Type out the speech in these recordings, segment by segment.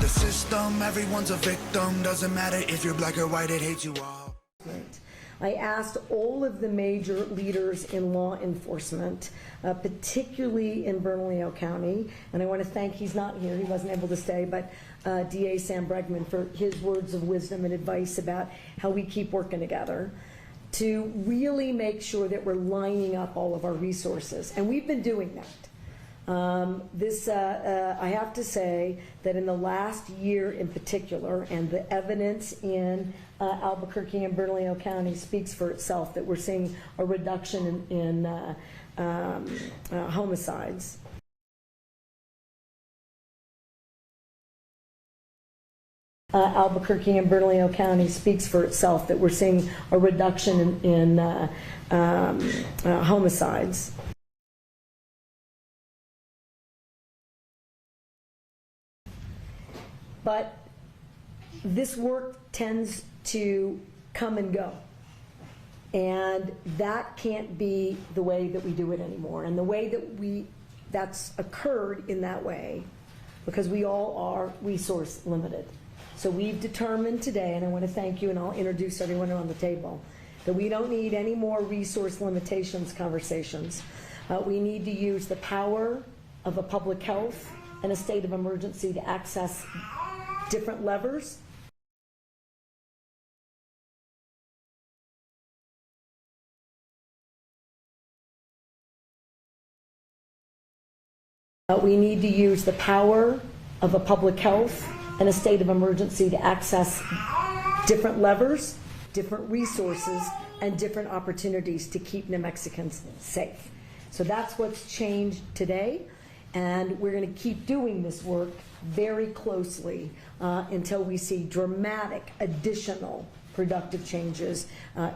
the system, everyone's a victim. Doesn't matter if you're black or white, it hates you all. I asked all of the major leaders in law enforcement, particularly in Bernalillo County, and I want to thank, he's not here, he wasn't able to stay, but DA Sam Bregman for his words of wisdom and advice about how we keep working together to really make sure that we're lining up all of our resources. And we've been doing that. I have to say that in the last year in particular, and the evidence in Albuquerque and Bernalillo County speaks for itself, that we're seeing a reduction in homicides. Albuquerque and Bernalillo County speaks for itself, that we're seeing a reduction in homicides. But this work tends to come and go. And that can't be the way that we do it anymore. And the way that that's occurred in that way, because we all are resource limited. So we've determined today, and I want to thank you, and I'll introduce everyone around the table, that we don't need any more resource limitations conversations. We need to use the power of a public health and a state of emergency to access different levers. We need to use the power of a public health and a state of emergency to access different levers, different resources, and different opportunities to keep New Mexicans safe. So that's what's changed today, and we're going to keep doing this work very closely until we see dramatic additional productive changes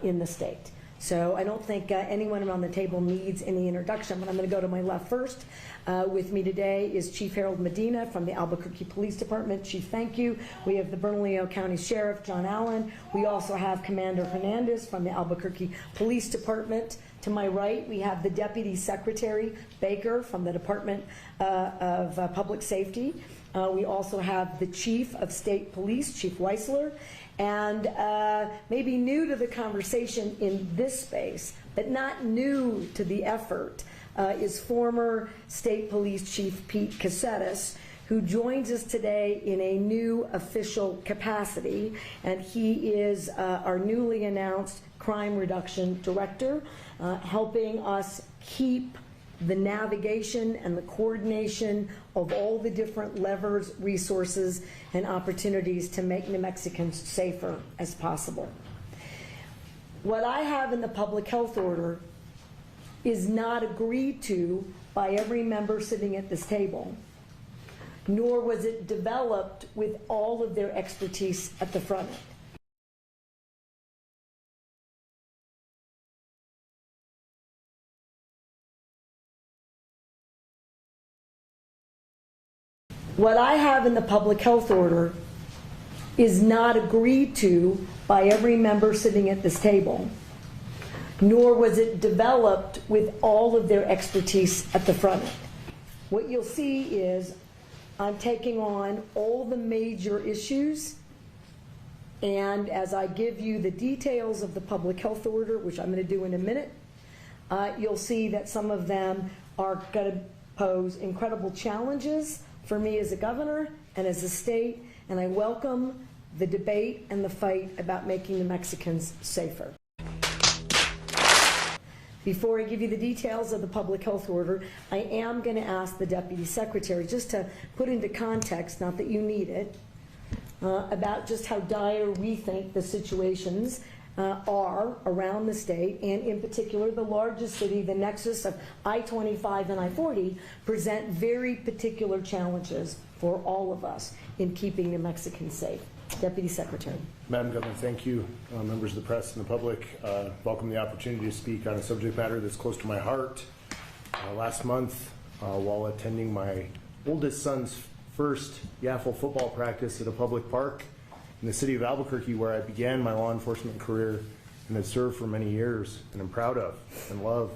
in the state. So I don't think anyone around the table needs any introduction, but I'm going to go to my left first. With me today is Chief Harold Medina from the Albuquerque Police Department. Chief, thank you. We have the Bernalillo County Sheriff, John Allen. We also have Commander Hernandez from the Albuquerque Police Department. To my right, we have the Deputy Secretary, Baker, from the Department of Public Safety. We also have the Chief of State Police, Chief Weisler, and maybe new to the conversation in this space, but not new to the effort, is former State Police Chief Pete Caceres, who joins us today in a new official capacity, and he is our newly announced Crime Reduction Director, helping us keep the navigation and the coordination of all the different levers, resources, and opportunities to make New Mexicans safer as possible. What I have in the public health order is not agreed to by every member sitting at this table, nor was it developed with all of their expertise at the front end. What I have in the public health order is not agreed to by every member sitting at this table, nor was it developed with all of their expertise at the front end. What you'll see is I'm taking on all the major issues, and as I give you the details of the public health order, which I'm going to do in a minute, you'll see that some of them are going to pose incredible challenges for me as a governor and as a state, and I welcome the debate and the fight about making the Mexicans safer. Before I give you the details of the public health order, I am going to ask the Deputy Secretary just to put into context, not that you need it, about just how dire we think the situations are around the state, and in particular the largest city, the nexus of I-25 and I-40, present very particular challenges for all of us in keeping New Mexicans safe. Deputy Secretary. Madam Governor, thank you. Members of the press and the public, welcome the opportunity to speak on a subject matter that's close to my heart. Last month, while attending my oldest son's first YAFL football practice at a public park in the city of Albuquerque, where I began my law enforcement career and have served for many years and I'm proud of and love,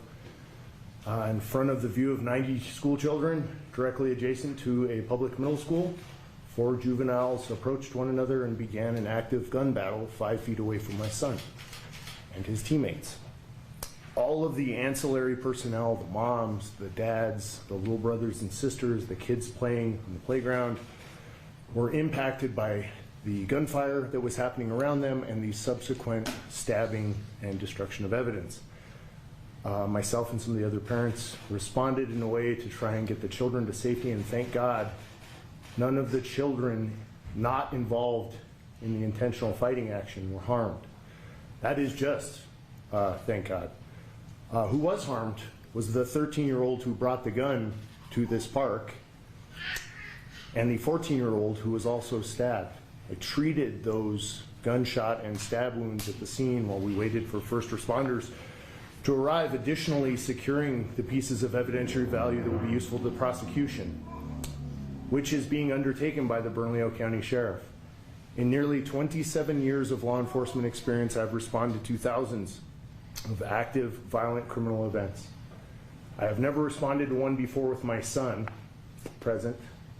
in front of the view of 90 school children directly adjacent to a public middle school 4 juveniles approached one another and began an active gun battle 5 feet away from my son and his teammates. All of the ancillary personnel, the moms, the dads, the little brothers and sisters, the kids playing in the playground, were impacted by the gunfire that was happening around them and the subsequent stabbing and destruction of evidence. Myself and some of the other parents responded in a way to try and get the children to safety, and thank God none of the children not involved in the intentional fighting action were harmed. That is just, thank God. Who was harmed was the 13-year-old who brought the gun to this park and the 14-year-old who was also stabbed. I treated those gunshot and stab wounds at the scene while we waited for first responders to arrive, additionally securing the pieces of evidentiary value that will be useful to the prosecution, which is being undertaken by the Bernalillo County Sheriff. In nearly 27 years of law enforcement experience, I've responded to thousands of active, violent criminal events. I have never responded to one before with my son present,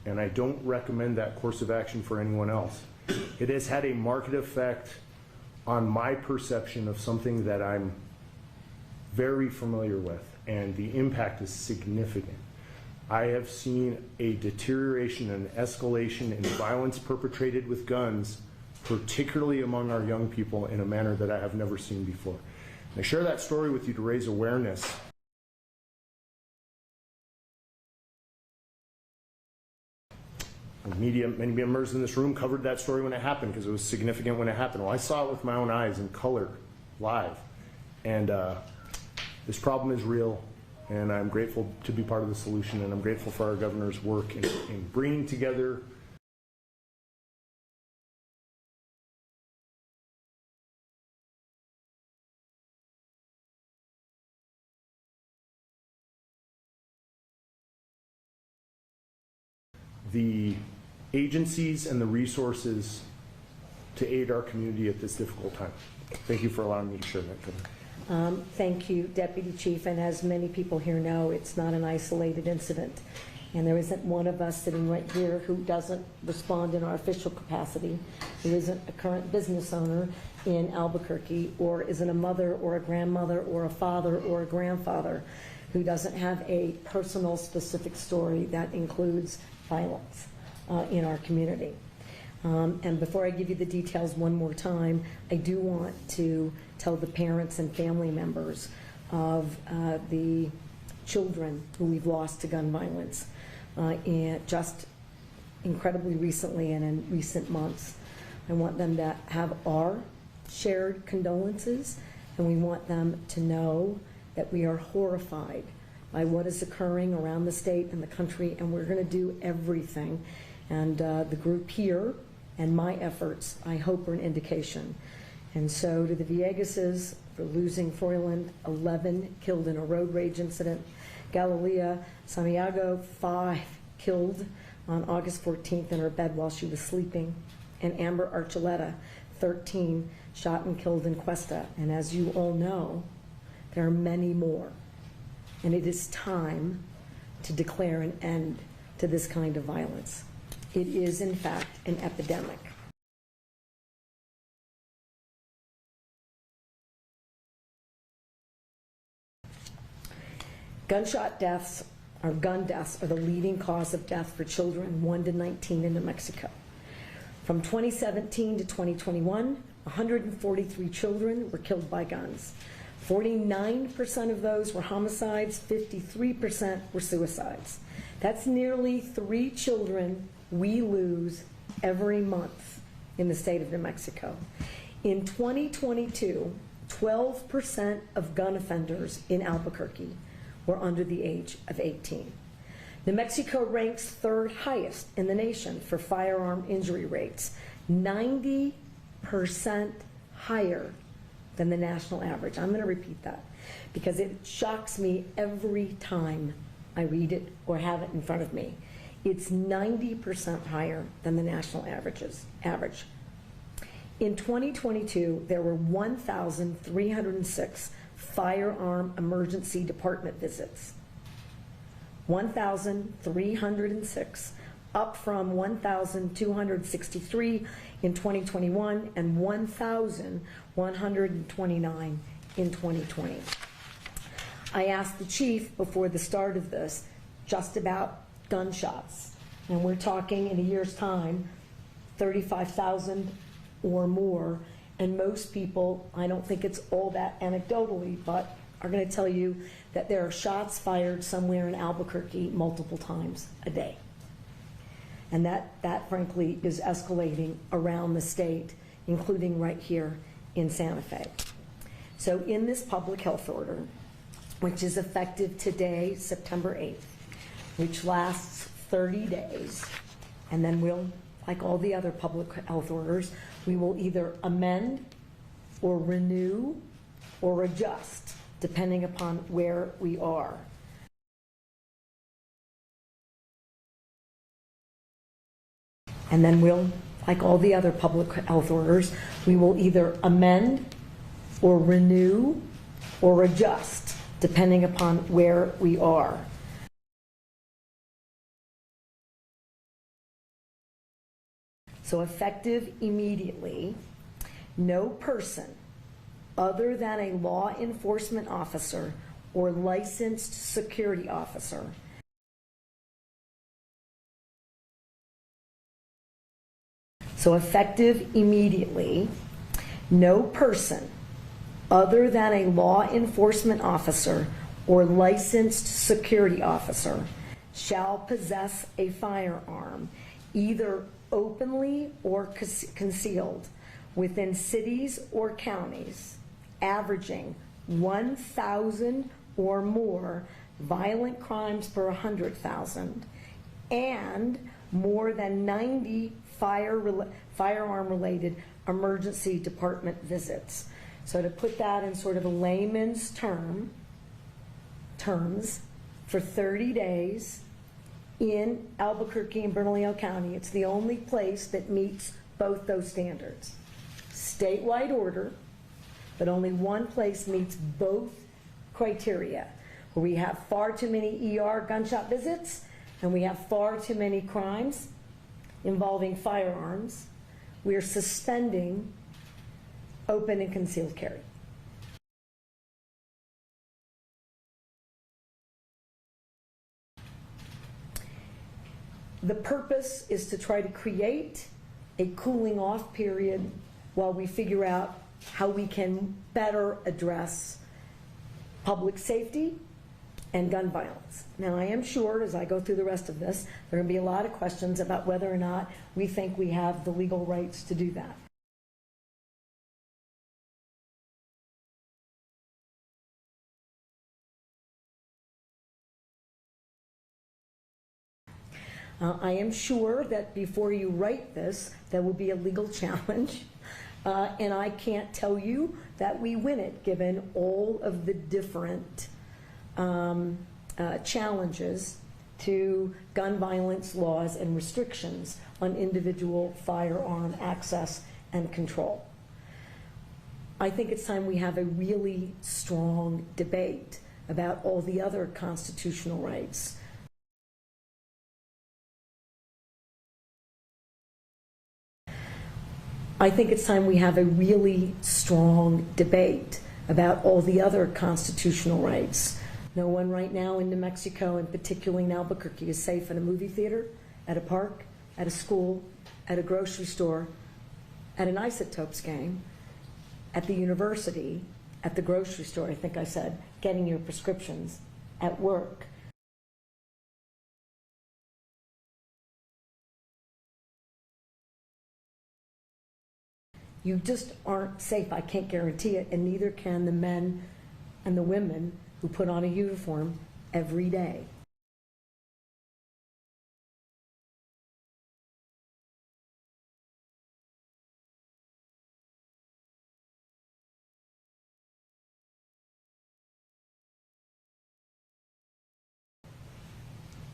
and I don't recommend that course of action for anyone else. It has had a marked effect on my perception of something that I'm very familiar with, and the impact is significant. I have seen a deterioration and escalation in violence perpetrated with guns, particularly among our young people, in a manner that I have never seen before. And I share that story with you to raise awareness. Media, many members in this room covered that story when it happened because it was significant when it happened. Well, I saw it with my own eyes in color, live. And this problem is real, and I'm grateful to be part of the solution, and I'm grateful for our governor's work in bringing together the agencies and the resources to aid our community at this difficult time. Thank you for allowing me to share that, Governor. Thank you, Deputy Chief, and as many people here know, it's not an isolated incident. And there isn't one of us sitting right here who doesn't respond in our official capacity, who isn't a current business owner in Albuquerque, or isn't a mother or a grandmother or a father or a grandfather who doesn't have a personal specific story that includes violence in our community. And before I give you the details one more time, I do want to tell the parents and family members of the children who we've lost to gun violence just incredibly recently and in recent months. I want them to have our shared condolences, and we want them to know that we are horrified by what is occurring around the state and the country, and we're going to do everything. And the group here and my efforts, I hope, are an indication. And so to the Villegases for losing Froyland, 11 killed in a road rage incident. Galilea Santiago, 5 killed on August 14th in her bed while she was sleeping. And Amber Archuleta, 13, shot and killed in Cuesta. And as you all know, there are many more. And it is time to declare an end to this kind of violence. It is, in fact, an epidemic. Gunshot deaths, or gun deaths, are the leading cause of death for children 1 to 19 in New Mexico. From 2017 to 2021, 143 children were killed by guns. 49% of those were homicides, 53% were suicides. That's nearly 3 children we lose every month in the state of New Mexico. In 2022, 12% of gun offenders in Albuquerque were under the age of 18. New Mexico ranks 3rd highest in the nation for firearm injury rates, 90% higher than the national average. I'm going to repeat that because it shocks me every time I read it or have it in front of me. It's 90% higher than the national average. In 2022, there were 1,306 firearm emergency department visits. 1,306 up from 1,263 in 2021 and 1,129 in 2020. I asked the chief before the start of this just about gunshots, and we're talking in a year's time 35,000 or more, and most people, I don't think it's all that anecdotally, but are going to tell you that there are shots fired somewhere in Albuquerque multiple times a day. And that frankly is escalating around the state, including right here in Santa Fe. So in this public health order, which is effective today, September 8th, which lasts 30 days, and then we'll, like all the other public health orders, we will either amend or renew or adjust, depending upon where we are. And then we'll, like all the other public health orders, we will either amend or renew or adjust, depending upon where we are. So effective immediately, no person other than a law enforcement officer or licensed security officer So effective immediately, no person other than a law enforcement officer or licensed security officer shall possess a firearm, either openly or concealed, within cities or counties, averaging 1,000 or more violent crimes per 100,000, and more than 90 firearm-related emergency department visits. So to put that in sort of a layman's terms, for 30 days in Albuquerque and Bernalillo County, it's the only place that meets both those standards. Statewide order, but only one place meets both criteria, where we have far too many ER gunshot visits and we have far too many crimes involving firearms. We are suspending open and concealed carry. The purpose is to try to create a cooling off period while we figure out how we can better address public safety and gun violence. Now, I am sure as I go through the rest of this, there are going to be a lot of questions about whether or not we think we have the legal rights to do that. I am sure that before you write this, there will be a legal challenge, and I can't tell you that we win it, given all of the different challenges to gun violence laws and restrictions on individual firearm access and control. I think it's time we have a really strong debate about all the other constitutional rights. I think it's time we have a really strong debate about all the other constitutional rights. No one right now in New Mexico, and particularly in Albuquerque, is safe in a movie theater, at a park, at a school, at a grocery store, at an Isotopes game, at the university, at the grocery store, I think I said, getting your prescriptions, at work. You just aren't safe. I can't guarantee it, and neither can the men and the women who put on a uniform every day.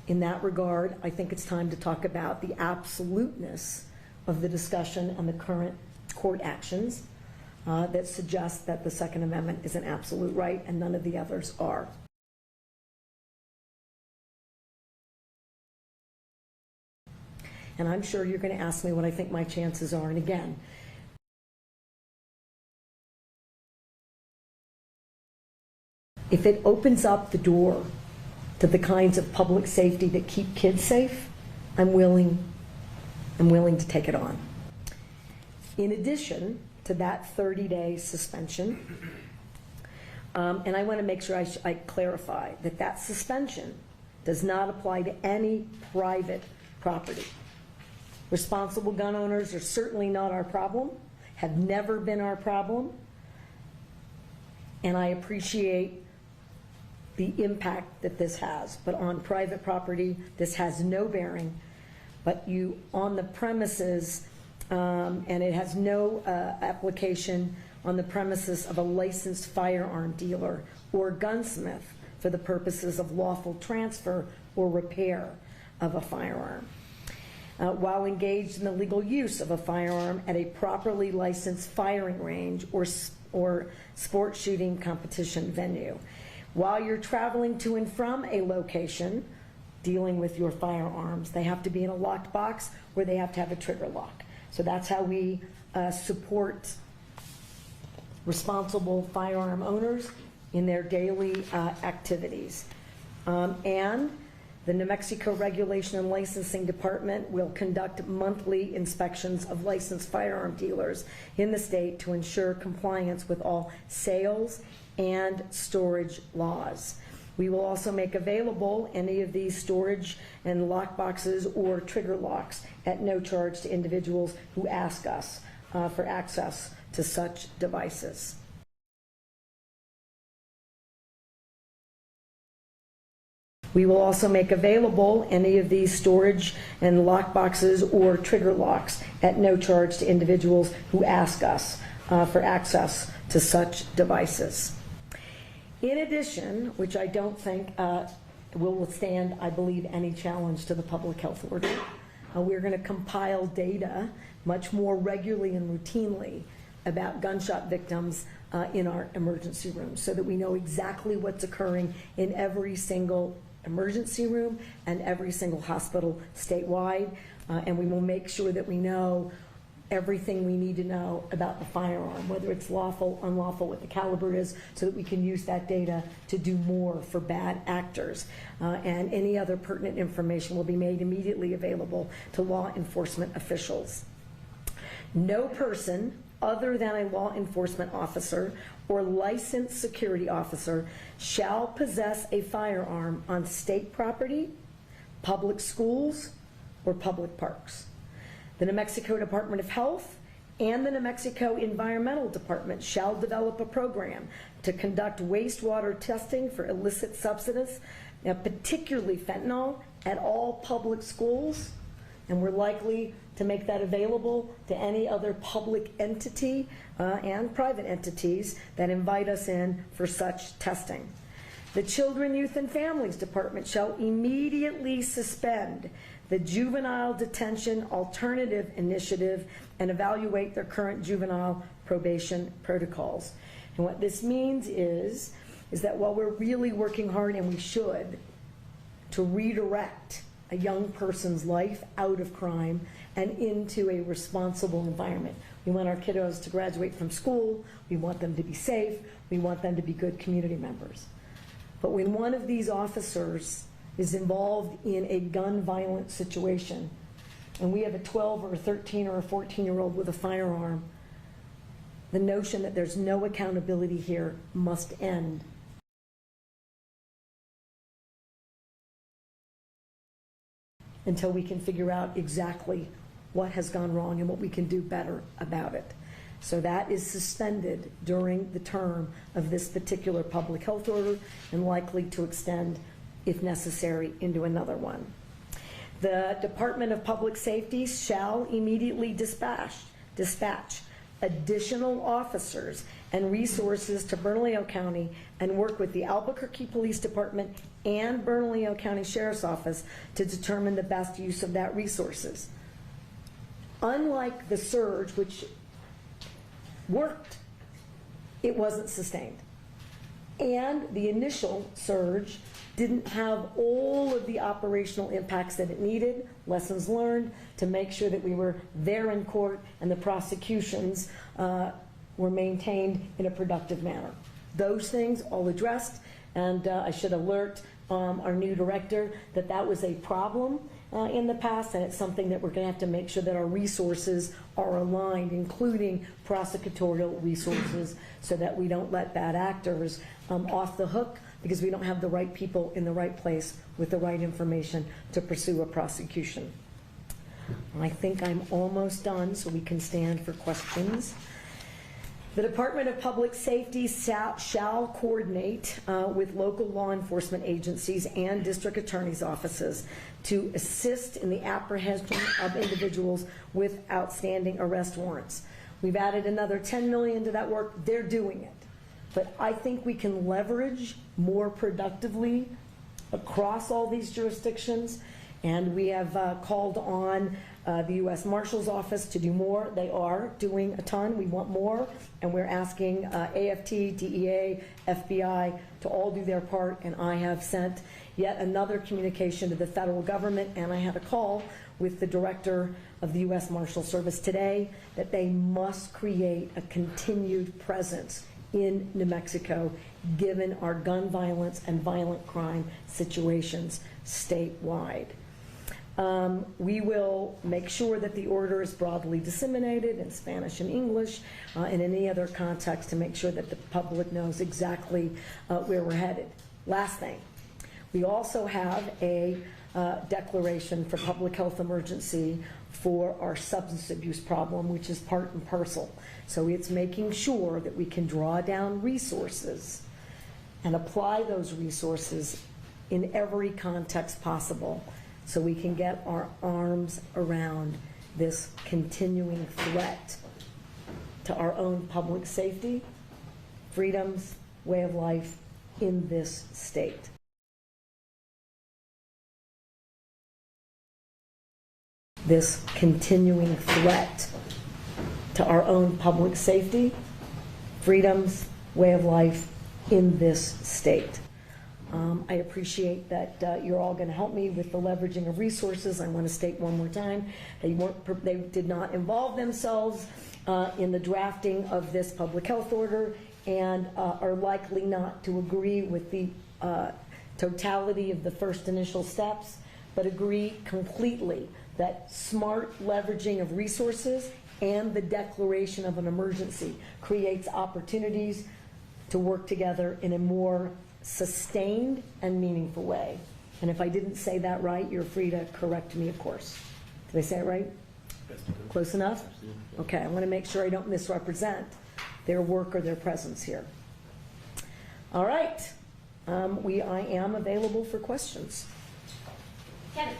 In that regard, I think it's time to talk about the absoluteness of the discussion and the current court actions that suggest that the Second Amendment is an absolute right and none of the others are. and I'm sure you're going to ask me what I think my chances are. And again, if it opens up the door to the kinds of public safety that keep kids safe, I'm willing to take it on. In addition to that 30-day suspension, and I want to make sure I clarify that that suspension does not apply to any private property. Responsible gun owners are certainly not our problem, have never been our problem, and I appreciate the impact that this has. But on private property, this has no bearing. But you, on the premises, and it has no application on the premises of a licensed firearm dealer or gunsmith for the purposes of lawful transfer or repair of a firearm. While engaged in the legal use of a firearm at a properly licensed firing range or sport shooting competition venue. While you're traveling to and from a location dealing with your firearms, they have to be in a locked box or they have to have a trigger lock. So that's how we support responsible firearm owners in their daily activities. And the New Mexico Regulation and Licensing Department will conduct monthly inspections of licensed firearm dealers in the state to ensure compliance with all sales and storage laws. We will also make available any of these storage and lock boxes or trigger locks at no charge to individuals who ask us for access to such devices. We will also make available any of these storage and lock boxes or trigger locks at no charge to individuals who ask us for access to such devices. In addition, which I don't think will withstand, I believe, any challenge to the public health order, we're going to compile data much more regularly and routinely about gunshot victims in our emergency rooms so that we know exactly what's occurring in every single emergency room and every single hospital statewide, and we will make sure that we know everything we need to know about the firearm, whether it's lawful, unlawful, what the caliber is, so that we can use that data to do more for bad actors. And any other pertinent information will be made immediately available to law enforcement officials. No person other than a law enforcement officer or licensed security officer shall possess a firearm on state property, public schools, or public parks. The New Mexico Department of Health and the New Mexico Environmental Department shall develop a program to conduct wastewater testing for illicit substances, particularly fentanyl, at all public schools, and we're likely to make that available to any other public entity and private entities that invite us in for such testing. The Children, Youth, and Families Department shall immediately suspend the Juvenile Detention Alternative Initiative and evaluate their current juvenile probation protocols. And what this means is that while we're really working hard, and we should, to redirect a young person's life out of crime and into a responsible environment. We want our kiddos to graduate from school, we want them to be safe, we want them to be good community members. But when one of these officers is involved in a gun violent situation, and we have a 12 or a 13 or a 14-year-old with a firearm, the notion that there's no accountability here must end. Until we can figure out exactly what has gone wrong and what we can do better about it. So that is suspended during the term of this particular public health order and likely to extend, if necessary, into another one. The Department of Public Safety shall immediately dispatch additional officers and resources to Bernalillo County and work with the Albuquerque Police Department and Bernalillo County Sheriff's Office to determine the best use of that resources. Unlike the surge, which worked, it wasn't sustained. And the initial surge didn't have all of the operational impacts that it needed, lessons learned, to make sure that we were there in court and the prosecutions were maintained in a productive manner. Those things all addressed, and I should alert our new director that that was a problem in the past, and it's something that we're going to have to make sure that our resources are aligned, including prosecutorial resources, so that we don't let bad actors off the hook because we don't have the right people in the right place with the right information to pursue a prosecution. I think I'm almost done, so we can stand for questions. The Department of Public Safety shall coordinate with local law enforcement agencies and district attorneys' offices to assist in the apprehension of individuals with outstanding arrest warrants. We've added another $10 million to that work. They're doing it. But I think we can leverage more productively across all these jurisdictions, and we have called on the U.S. Marshal's Office to do more. They are doing a ton. We want more, and we're asking AFT, DEA, FBI to all do their part, and I have sent yet another communication to the federal government, and I had a call with the director of the U.S. Marshal Service today that they must create a continued presence in New Mexico, given our gun violence and violent crime situations statewide. We will make sure that the order is broadly disseminated in Spanish and English and any other context to make sure that the public knows exactly where we're headed. Last thing, we also have a declaration for public health emergency for our substance abuse problem, which is part and parcel. So it's making sure that we can draw down resources and apply those resources in every context possible so we can get our arms around this continuing threat to our own public safety, freedoms, way of life in this state. This continuing threat to our own public safety, freedoms, way of life in this state. I appreciate that you're all going to help me with the leveraging of resources. I want to state one more time, they did not involve themselves in the drafting of this public health order and are likely not to agree with the totality of the first initial steps, but agree completely that smart leveraging of resources and the declaration of an emergency creates opportunities to work together in a more sustained and meaningful way. And if I didn't say that right, you're free to correct me, of course. Did I say it right? Close enough? Okay, I want to make sure I don't misrepresent their work or their presence here. All right, I am available for questions. Kevin.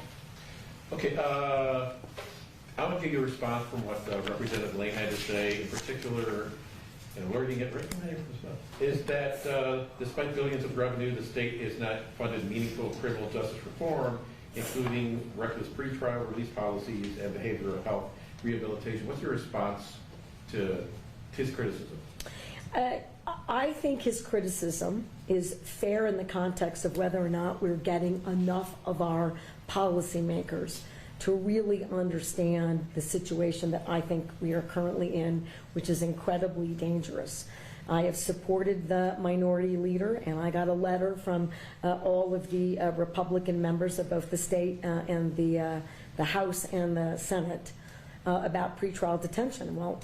Okay, I want to get your response from what Representative Lane had to say, in particular, and alerting it right from there, is that despite billions of revenue, the state has not funded meaningful criminal justice reform, including reckless pretrial release policies and behavioral health rehabilitation. What's your response to his criticism? I think his criticism is fair in the context of whether or not we're getting enough of our policymakers to really understand the situation that I think we are currently in, which is incredibly dangerous. I have supported the minority leader, and I got a letter from all of the Republican members of both the state and the House and the Senate about pretrial detention. Well,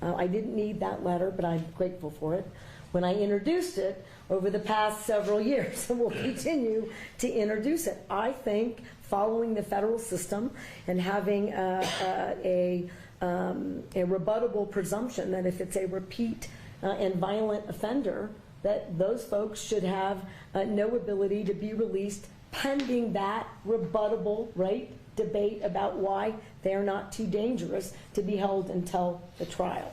I didn't need that letter, but I'm grateful for it. When I introduced it over the past several years, and will continue to introduce it, I think following the federal system and having a rebuttable presumption that if it's a repeat and violent offender, that those folks should have no ability to be released pending that rebuttable, right, debate about why they're not too dangerous to be held until the trial.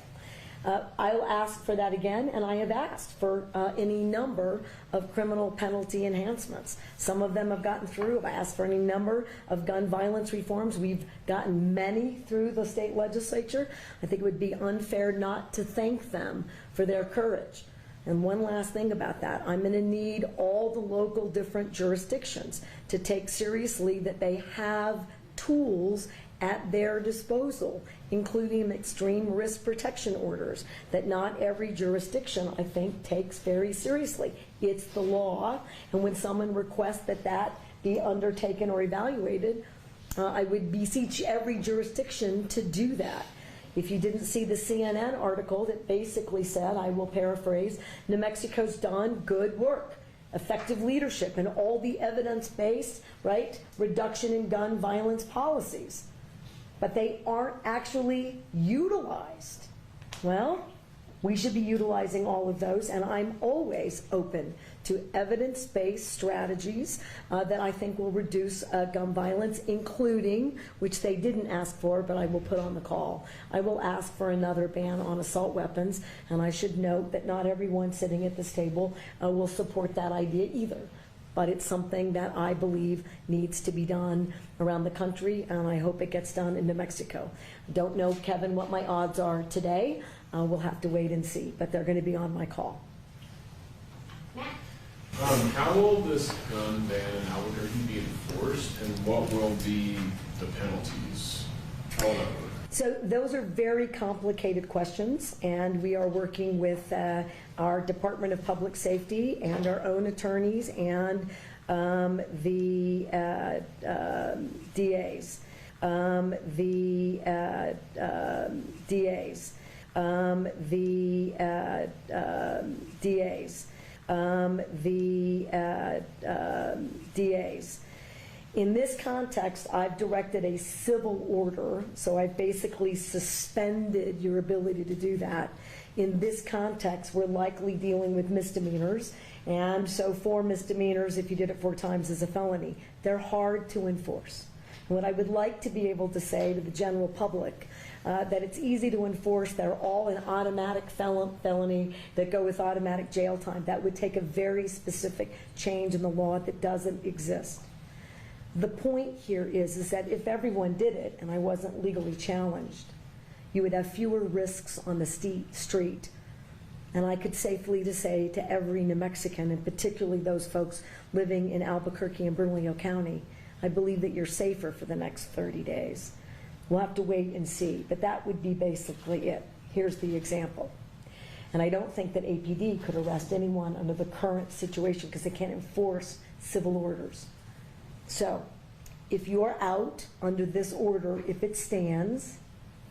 I'll ask for that again, and I have asked for any number of criminal penalty enhancements. Some of them have gotten through. I've asked for any number of gun violence reforms. We've gotten many through the state legislature. I think it would be unfair not to thank them for their courage. And one last thing about that, I'm going to need all the local different jurisdictions to take seriously that they have tools at their disposal, including extreme risk protection orders, that not every jurisdiction, I think, takes very seriously. It's the law, and when someone requests that that be undertaken or evaluated, I would beseech every jurisdiction to do that. If you didn't see the CNN article that basically said, I will paraphrase, New Mexico's done good work, effective leadership, and all the evidence-based, right, reduction in gun violence policies. But they aren't actually utilized. Well, we should be utilizing all of those, and I'm always open to evidence-based strategies that I think will reduce gun violence, including, which they didn't ask for, but I will put on the call, I will ask for another ban on assault weapons, and I should note that not everyone sitting at this table will support that idea either. But it's something that I believe needs to be done around the country, and I hope it gets done in New Mexico. Don't know, Kevin, what my odds are today. We'll have to wait and see, but they're going to be on my call. How will this gun ban in Albuquerque be enforced, and what will be the penalties? How will that work? So those are very complicated questions, and we are working with our Department of Public Safety and our own attorneys and the DAs. In this context, I've directed a civil order, so I've basically suspended your ability to do that. In this context, we're likely dealing with misdemeanors, and so 4 misdemeanors, if you did it 4 times, is a felony. They're hard to enforce. And what I would like to be able to say to the general public, that it's easy to enforce, they're all an automatic felony that go with automatic jail time. That would take a very specific change in the law that doesn't exist. The point here is that if everyone did it and I wasn't legally challenged, you would have fewer risks on the street. And I could safely say to every New Mexican, and particularly those folks living in Albuquerque and Bernalillo County, I believe that you're safer for the next 30 days. We'll have to wait and see, but that would be basically it. Here's the example. And I don't think that APD could arrest anyone under the current situation because they can't enforce civil orders. So if you're out under this order, if it stands,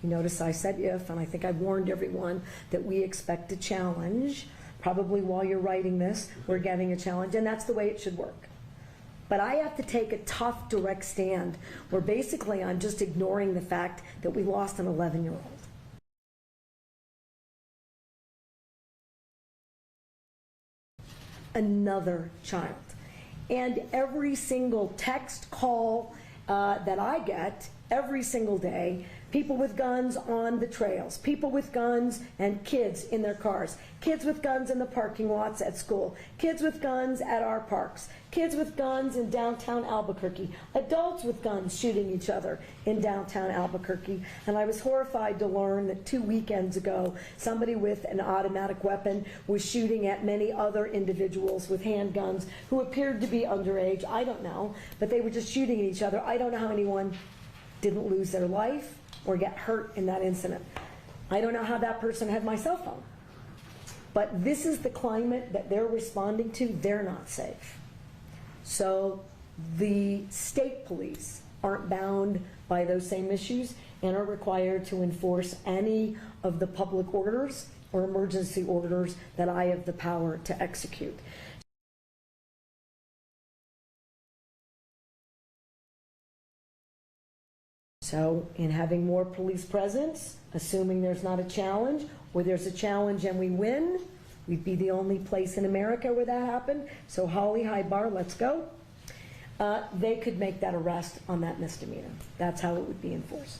you notice I said if, and I think I've warned everyone that we expect a challenge. Probably while you're writing this, we're getting a challenge, and that's the way it should work. But I have to take a tough, direct stand where basically I'm just ignoring the fact that we lost an 11-year-old. Another child. And every single text, call that I get every single day, people with guns on the trails, people with guns and kids in their cars, kids with guns in the parking lots at school, kids with guns at our parks, kids with guns in downtown Albuquerque, adults with guns shooting each other in downtown Albuquerque. And I was horrified to learn that 2 weekends ago, somebody with an automatic weapon was shooting at many other individuals with handguns who appeared to be underage. I don't know, but they were just shooting at each other. I don't know how anyone didn't lose their life or get hurt in that incident. I don't know how that person had my cell phone. But this is the climate that they're responding to. They're not safe. So the state police aren't bound by those same issues and are required to enforce any of the public orders or emergency orders that I have the power to execute. So in having more police presence, assuming there's not a challenge, or there's a challenge and we win, we'd be the only place in America where that happened. So Holly, high bar, let's go. They could make that arrest on that misdemeanor. That's how it would be enforced.